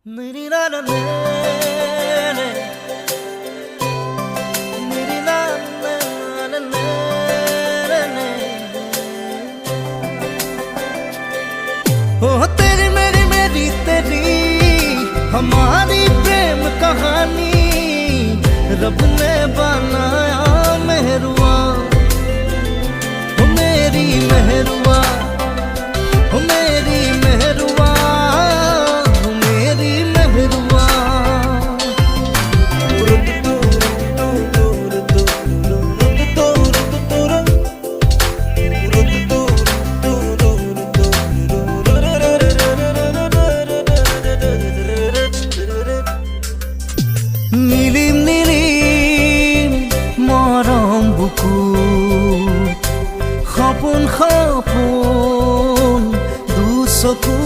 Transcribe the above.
मेरी नाना ने मेरी नाना ने ओ तेरी मेरी मेरी तेरी हमारी प्रेम कहानी रब ने बनाया मेहरुआ ओ मेरी मेहरुआ ओ मेरी मेहरुआ ओ मेरी मेहरुआ नीलिम नीलिम मरम बुकु खापुन खापुन दु चकु